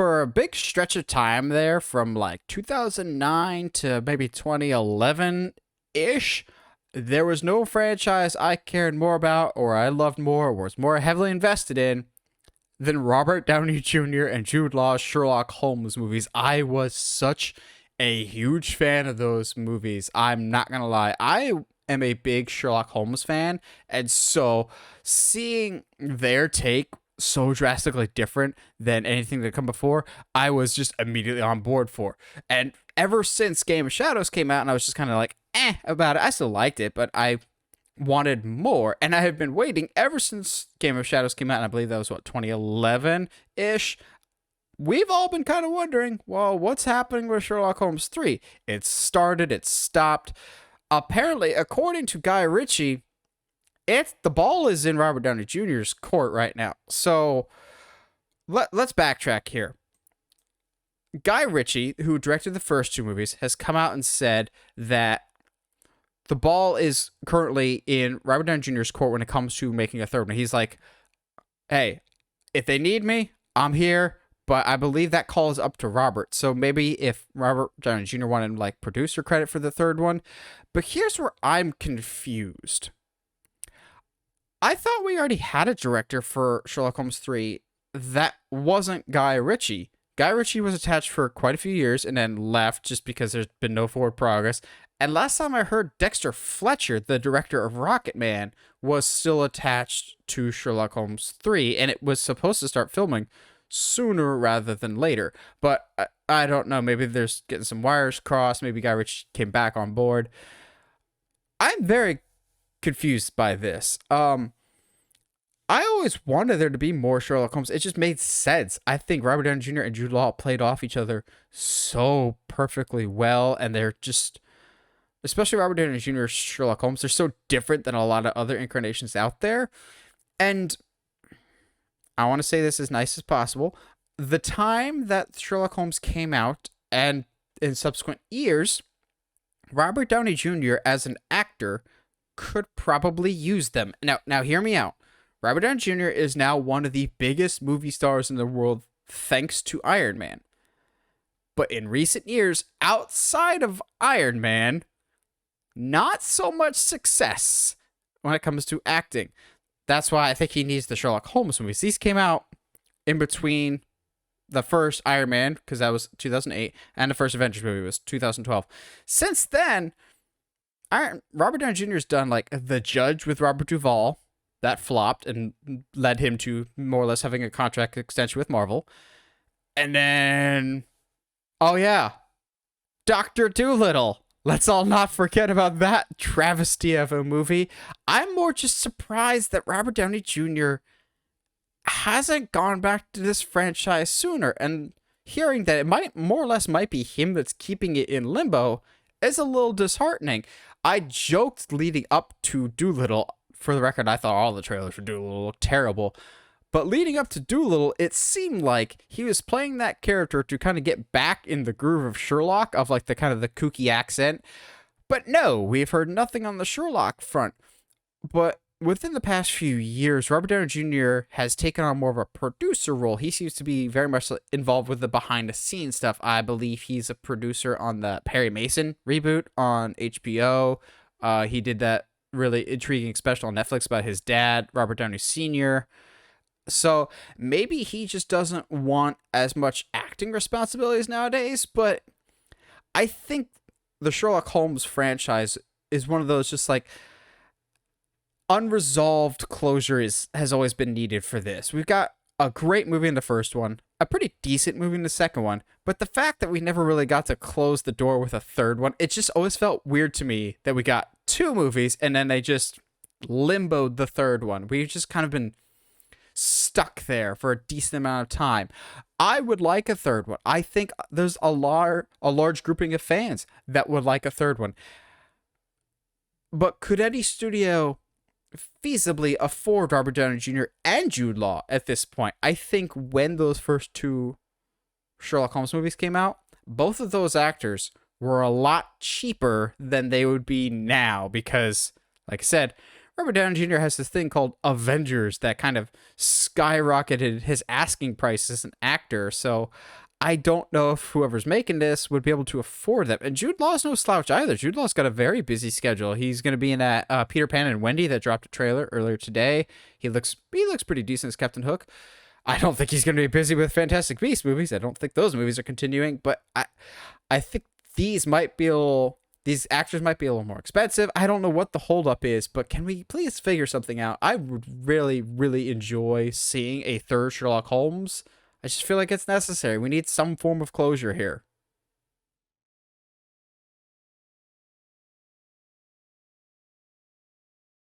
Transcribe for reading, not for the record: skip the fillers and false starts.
for a big stretch of time there from like 2009 to maybe 2011-ish, there was no franchise I cared more about or I loved more or was more heavily invested in than Robert Downey Jr. and Jude Law Sherlock Holmes movies. I was such a huge fan of those movies. I'm not going to lie. I am a big Sherlock Holmes fan, and so seeing their take so drastically different than anything that had come before, I was just immediately on board for. And ever since Game of Shadows came out, and I was just kind of like, about it. I still liked it, but I wanted more. And I have been waiting ever since Game of Shadows came out, and I believe that was, 2011-ish? We've all been kind of wondering, well, what's happening with Sherlock Holmes 3? It started, it stopped. Apparently, according to Guy Ritchie, the ball is in Robert Downey Jr.'s court right now. So let's backtrack here. Guy Ritchie, who directed the first two movies, has come out and said that the ball is currently in Robert Downey Jr.'s court when it comes to making a third one. He's like, hey, if they need me, I'm here. But I believe that call is up to Robert. So maybe if Robert Downey Jr. wanted like producer credit for the third one. But here's where I'm confused. I thought we already had a director for Sherlock Holmes 3 that wasn't Guy Ritchie. Guy Ritchie was attached for quite a few years and then left just because there's been no forward progress. And last time I heard, Dexter Fletcher, the director of Rocketman, was still attached to Sherlock Holmes 3, and it was supposed to start filming sooner rather than later. But I don't know, maybe there's getting some wires crossed, maybe Guy Ritchie came back on board. I'm very confused by this. I always wanted there to be more Sherlock Holmes. It just made sense. I think Robert Downey Jr. and Jude Law played off each other so perfectly well, and they're just, especially Robert Downey Jr.'s Sherlock Holmes, they're so different than a lot of other incarnations out there. And I want to say this as nice as possible. The time that Sherlock Holmes came out and in subsequent years, Robert Downey Jr. as an actor could probably use them. Now hear me out. Robert Downey Jr. is now one of the biggest movie stars in the world thanks to Iron Man. But in recent years, outside of Iron Man, not so much success when it comes to acting. That's why I think he needs the Sherlock Holmes movies. These came out in between the first Iron Man, because that was 2008, and the first Avengers movie was 2012. Since then, Robert Downey Jr. has done like The Judge with Robert Duvall. That flopped and led him to more or less having a contract extension with Marvel. And then, oh yeah, Dr. Dolittle. Let's all not forget about that travesty of a movie. I'm more just surprised that Robert Downey Jr. hasn't gone back to this franchise sooner. And hearing that it might more or less might be him that's keeping it in limbo is a little disheartening. I joked leading up to Dolittle. For the record, I thought all the trailers for Dolittle looked terrible. But leading up to Dolittle, it seemed like he was playing that character to kind of get back in the groove of Sherlock, of like the kind of the kooky accent. But no, we've heard nothing on the Sherlock front. But within the past few years, Robert Downey Jr. has taken on more of a producer role. He seems to be very much involved with the behind-the-scenes stuff. I believe he's a producer on the Perry Mason reboot on HBO. He did that really intriguing special on Netflix about his dad, Robert Downey Sr. So maybe he just doesn't want as much acting responsibilities nowadays, but I think the Sherlock Holmes franchise is one of those just like unresolved closure has always been needed for this. We've got a great movie in the first one, a pretty decent movie in the second one, but the fact that we never really got to close the door with a third one, it just always felt weird to me that we got two movies and then they just limboed the third one. We've just kind of been stuck there for a decent amount of time. I would like a third one. I think there's a large grouping of fans that would like a third one. But could any studio feasibly afford Robert Downey Jr. and Jude Law at this point? I think when those first two Sherlock Holmes movies came out, both of those actors were a lot cheaper than they would be now because, like I said, Robert Downey Jr. has this thing called Avengers that kind of skyrocketed his asking price as an actor. So I don't know if whoever's making this would be able to afford them. And Jude Law's no slouch either. Jude Law's got a very busy schedule. He's going to be in that Peter Pan and Wendy that dropped a trailer earlier today. He looks pretty decent as Captain Hook. I don't think he's going to be busy with Fantastic Beasts movies. I don't think those movies are continuing. But I think these actors might be a little more expensive. I don't know what the holdup is, but can we please figure something out? I would really, really enjoy seeing a third Sherlock Holmes. I just feel like it's necessary. We need some form of closure here.